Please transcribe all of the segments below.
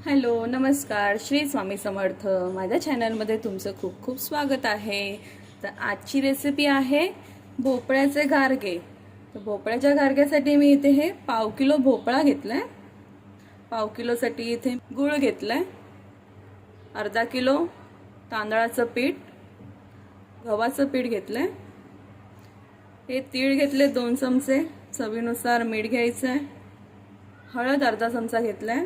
Hello नमस्कार, श्री स्वामी समर्थ. माझ्या चॅनलमध्ये तुमचं खूप खूप स्वागत आहे. तर आजची रेसिपी आहे भोपळ्याचे गारगे. तर भोपळ्याच्या गारग्यासाठी मी इथे हे पाव किलो भोपळा घेतलाय. पाव किलोसाठी इथे गूळ घेतलाय, अर्धा किलो तांदळाचं पीठ, गव्हाचं पीठ घेतलंय, हे तीळ घेतले 2 चमचे, चवीनुसार मीठ घ्यायचं आहे, हळद अर्धा चमचा घेतलाय,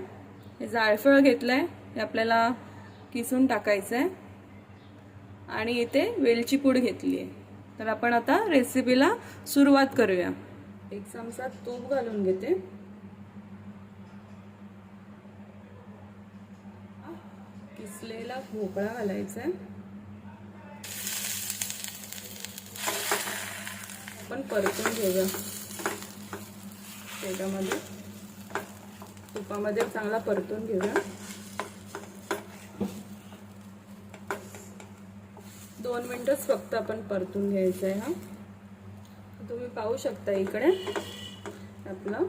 हे जायफळ घेतलंय, हे आपल्याला किसून टाकायचं आहे, आणि इथे वेलची पूड घेतली आहे. तर आपण आता रेसिपीला सुरुवात करूया. 1 चमचा तूप घालून घेते. किसलेला भोपळा घालायचा आहे. आपण परतून घेऊया तेलामध्ये, तुपामध्ये चांगला परतून घेऊया. 2 मिनिटच फक्त आपण परतून घ्यायचं आहे. हा तुम्ही पाहू शकता इकडे आपलं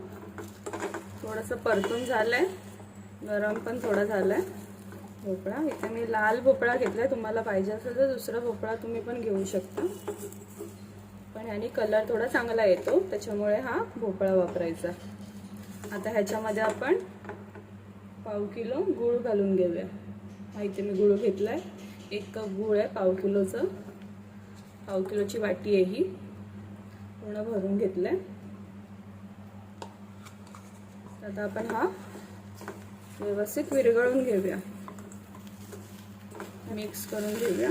थोडंसं परतून झालंय, गरम पण थोडा झालाय भोपळा. इथे मी लाल भोपळा घेतलाय, तुम्हाला पाहिजे असेल तर दुसरा भोपळा तुम्ही पण घेऊ शकता, पण ह्यानी कलर थोडा चांगला येतो, त्याच्यामुळे हा भोपळा वापरायचा. आता ह्याच्यामध्ये आपण पाव किलो गूळ घालून घेऊया. इथे मी गूळ घेतलाय, 1 कप गूळ आहे पाव किलोचं. पाव किलोची वाटी आहे ही, पूर्ण भरून घेतलंय. आता आपण हा व्यवस्थित विरघळून घेऊया, मिक्स करून घेऊया.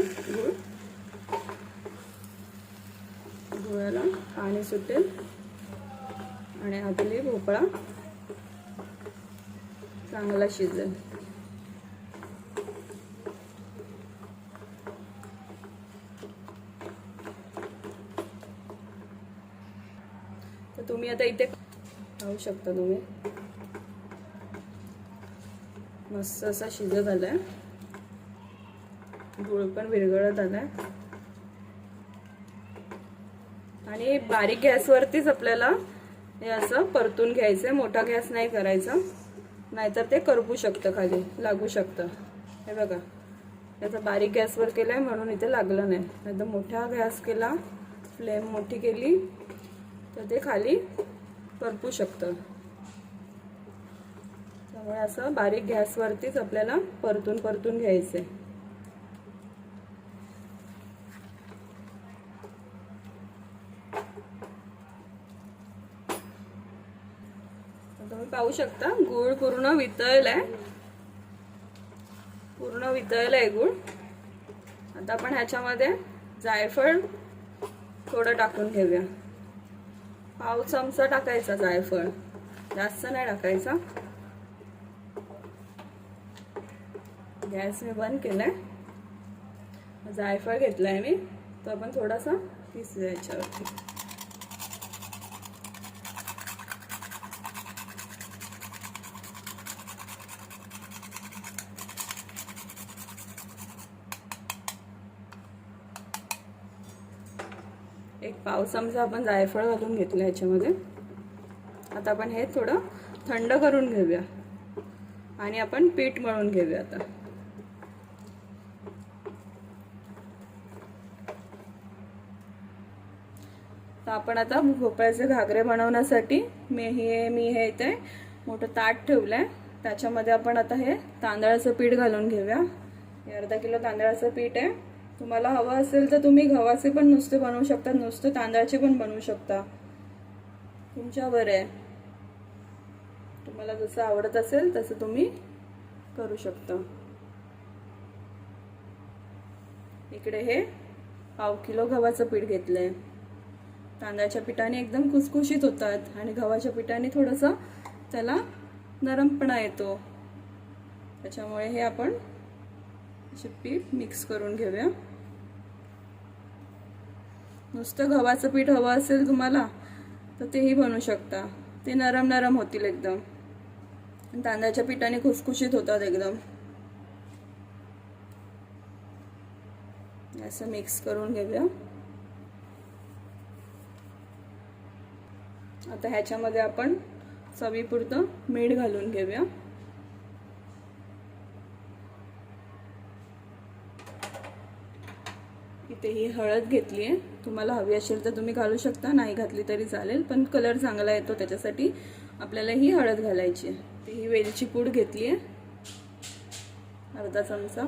गुळाला पाणी सुटेल आणि आपली भोपळा चांगला शिजेल. तर तुम्ही आता इथे पाहू शकता, तुम्ही मस्त असा शिजत आलाय, गुळ पण विरघळत आलाय. आणि बारीक गॅसवरतीच आपल्याला हे असं परतून घ्यायचंय, मोठा गॅस नाही करायचा, नाहीतर ते करपू शकतं, खाली लागू शकतं. हे बघा, याचा बारीक गॅसवर केलाय म्हणून इथे लागलं नाही, नाहीतर मोठा गॅस केला, फ्लेम मोठी केली तर ते खाली करपू शकतं. त्यामुळे असं बारीक गॅसवरतीच आपल्याला परतून घ्यायचंय. तुम्ही पाहू शकता गूळ पूर्ण वितळलाय, गूळ. आता आपण ह्याच्यामध्ये जायफळ थोडं टाकून घेऊया. पाव चमचा टाकायचा जायफळ, जास्त नाही टाकायचा. गॅस मी बंद केलाय. जायफळ घेतलाय मी, तो आपण थोडासा किसूया याच्यावरती. एक पाव चमचा आपण जायफळ घालून घेतलं ह्याच्यामध्ये. आता आपण हे थोडं थंड करून घेऊया आणि आपण पीठ मळून घेऊया. आता आपण आता भोपळ्याचे घागरे बनवण्यासाठी मी हे इथे मोठं ताट ठेवलंय, त्याच्यामध्ये आपण आता हे तांदळाचं पीठ घालून घेऊया. हे अर्धा किलो तांदळाचं पीठ आहे. तुम्हाला हवं असेल तर तुम्ही गव्हाचे पण नुसते बनवू शकता, नुसते तांदळाचे पण बनवू शकता, तुमच्यावर आहे. तुम्हाला जसं आवडत असेल तसं तुम्ही करू शकता. इकडे हे पाव किलो गव्हाचं पीठ घेतलंय. तांदळाच्या पिठाने एकदम खुसखुशीत होतात आणि गव्हाच्या पिठाने थोडंसं त्याला नरमपणा येतो, त्याच्यामुळे हे आपण असे पीठ मिक्स करून घेऊया. नुसतं गव्हाचं पीठ हवं असेल तुम्हाला तर तेही बनवू शकता, ते नरम होतील एकदम. तांदळाच्या पिठाने खुसखुशीत होतात एकदम. असं मिक्स करून घेऊया. आता ह्याच्यामध्ये आपण चवीपुरतं मीठ घालून घेऊया. इथे ही हळद घेतली आहे. तुम्हाला हवी असेल तर तुम्ही घालू शकता, नाही घातली तरी चालेल, पण कलर चांगला येतो त्याच्यासाठी आपल्याला ही हळद घालायची आहे. ती ही वेलची पूड घेतली आहे अर्धा चमचा.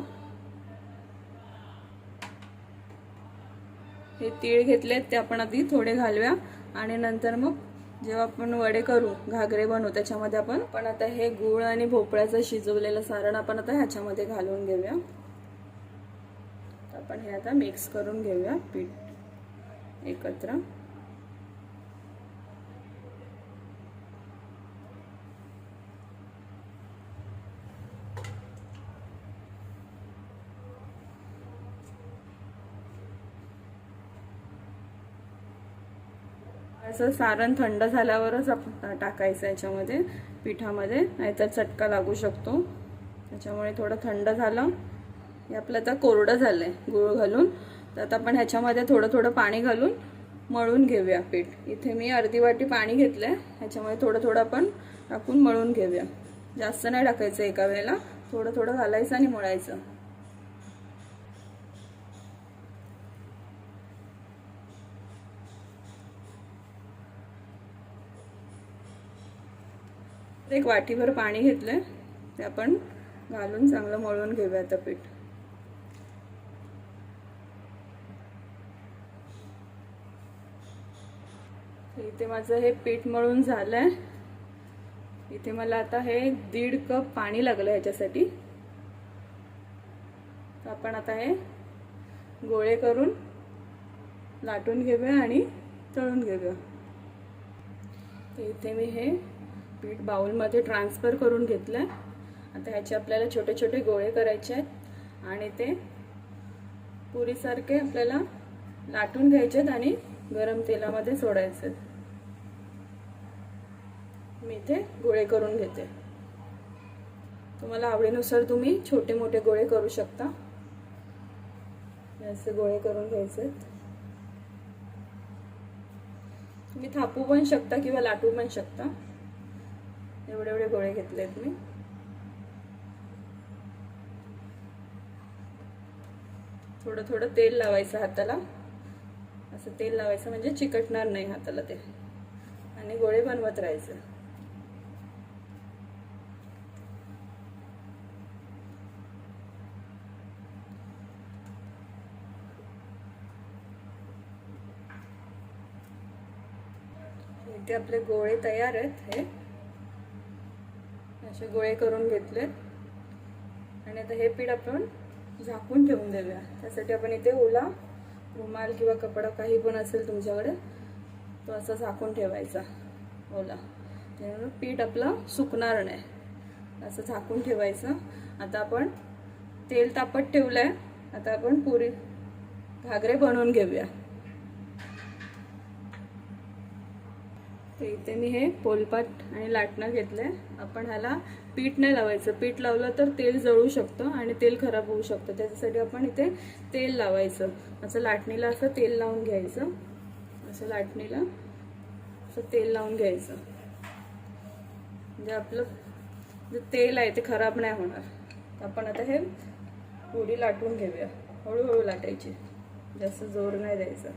हे तीळ घेतले ते आपण आधी थोडे घालूया आणि नंतर मग जेव्हा आपण वडे करू, घागरे बनवू, त्याच्यामध्ये आपण आता हे गूळ आणि भोपळ्याचं शिजवलेलं सारण आपण आता ह्याच्यामध्ये घालून घेऊया. आपण हे आता मिक्स करून घेऊया पीठ एकत्र. असं सारण थंड झाल्यावरच आपण टाकायचं याच्यामध्ये पिठामध्ये, नाहीतर चटका लागू शकतो. त्याच्यामुळे थोडं थंड झालं हे आपलं आता कोरडं झालंय गूळ घालून. तर आता आपण ह्याच्यामध्ये थोडं थोडं पाणी घालून मळून घेऊया पीठ. इथे मी अर्धी वाटी पाणी घेतलंय, ह्याच्यामध्ये थोडं थोडं आपण टाकून मळून घेऊया. जास्त नाही टाकायचं एका वेळेला, थोडं थोडं घालायचं आणि मळायचं. एक वाटीभर पाणी घेतलंय, ते आपण घालून चांगलं मळून घेऊया आता पीठ. इथे माझं हे पीठ मळून झालंय. इथे मला आता हे 1.5 कप पाणी लागलं ह्याच्यासाठी. आपण आता हे गोळे करून लाटून घेऊया आणि तळून घेऊया. इथे मी हे पीठ बाउलमध्ये ट्रान्सफर करून घेतलंय. आता ह्याचे आपल्याला छोटे छोटे गोळे करायचे आहेत आणि ते पुरीसारखे आपल्याला लाटून घ्यायचे आहेत आणि गरम तेलामध्ये सोडायचे आहेत. मी इथे गोळे करून घेते. तुम्हाला आवडीनुसार तुम्ही छोटे मोठे गोळे करू शकता. असे गोळे करून घ्यायचे. तुम्ही थापू पण शकता किंवा लाटू पण शकता. एवढे एवढे गोळे घेतलेत मी. थोडं थोडं तेल लावायचं हाताला, असं तेल लावायचं म्हणजे चिकटणार नाही हाताला ते, आणि गोळे बनवत राहायचे. इथे आपले गोळे तयार आहेत. हे असे गोळे करून घेतले आणि आता हे पीठ आपण झाकून ठेवून देऊया. त्यासाठी आपण इथे ओला रुमाल किंवा कपडा काही पण असेल तुमच्याकडे तो असं झाकून ठेवायचा ओला, त्यामुळे पीठ आपलं सुकणार नाही. असं झाकून ठेवायचं. आता आपण तेल तापत ठेवलंय. आता आपण पुरी घागरे बनवून घेऊया. तर इथे मी हे पोलपाट आणि लाटणं घेतलंय. आपण ह्याला पीठ नाही लावायचं. पीठ लावलं तर तेल जळू शकतं आणि तेल खराब होऊ शकतं. त्याच्यासाठी आपण इथे तेल लावायचं. असं लाटणीला असं तेल लावून घ्यायचं. असं लाटणीला असं तेल लावून घ्यायचं, म्हणजे आपलं जे तेल आहे ते खराब नाही होणार. आपण आता हे पुरी लाटून घेऊया. हळूहळू लाटायची, जास्त जोर नाही द्यायचा.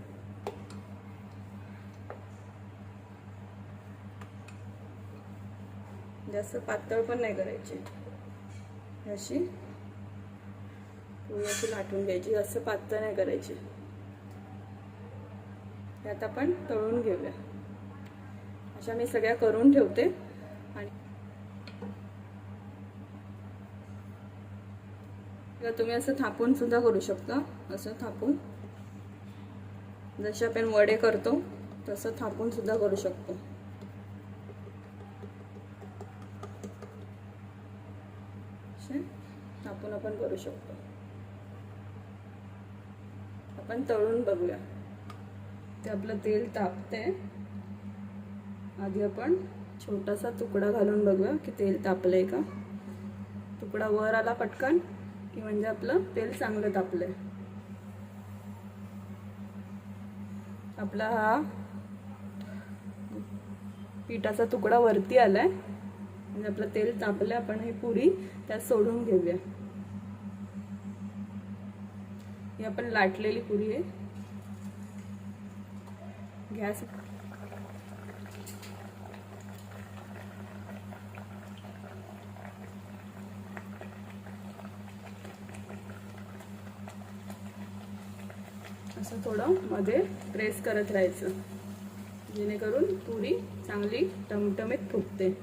जास्त पातळ पण नाही करायची. अशी पुरी अशी लाटून घ्यायची, जास्त पातळ नाही करायची. त्यात आपण तळून घेऊया. अशा मी सगळ्या करून ठेवते. आणि तुम्ही असं थापून सुद्धा करू शकता. असं थापून, जसे आपण वडे करतो तसं थापून सुद्धा करू शकतो. थापून आपण करू शकतो. आपण तळून बघूया. ते आपलं तेल तापते. आधी आपण छोटासा तुकडा घालून बघूया की तेल तापलंय का. तुकडा वर आला पटकन की म्हणजे आपलं तेल चांगलं तापलंय. आपला हा पिठाचा तुकडा वरती आलाय म्हणजे आपलं तेल तापलंय. आपण ही पुरी त्यात सोडून घेऊया. ही आपण लाटलेली पुरी आहे. गॅस असं थोडं मध्ये प्रेस करत राहायचं, जेणेकरून पुरी चांगली टमटमीत फुगते.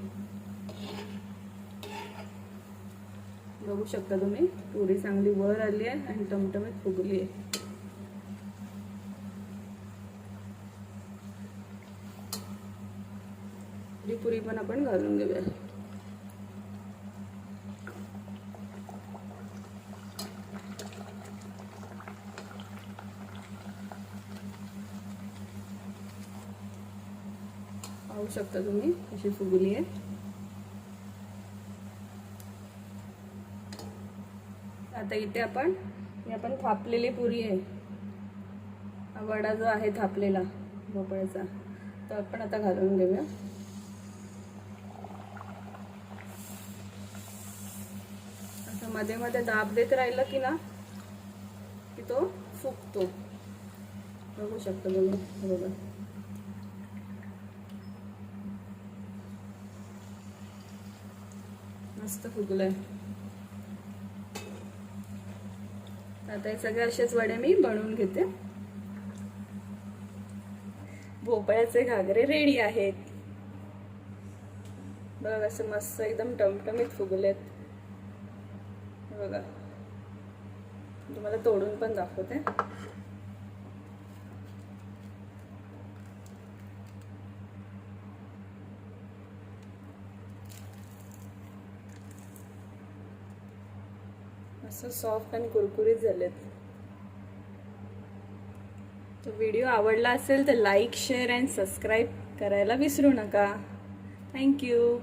बघू शकता तुम्ही, पुरी चांगली वर आली आहे आणि टमटमीत फुगली आहे. ही पुरी पण आपण घालून घेऊया. पाहू शकता तुम्ही कशी फुगली आहे. आता इथे आपण थापलेली पुरी आहे, वडा जो आहे थापलेला भोपळ्याचा, तो आपण आता घालून घेऊया. असं मध्ये मध्ये दाब देत राहिलं की ना की तो फुगतो. बघू शकता तुम्ही, बघा मस्त फुगलंय. आता हे सगळे असेच वडे मी बनवून घेते. भोपळ्याचे घागरे रेडी आहेत. बघा असं मस्त एकदम टमटमीत फुगलेत. बघा तुम्हाला तोडून पण दाखवते. असं सॉफ्ट आणि कुरकुरीत झालेत. तो व्हिडिओ आवडला असेल तर लाईक, शेअर अँड सबस्क्राईब करायला विसरू नका. थँक्यू.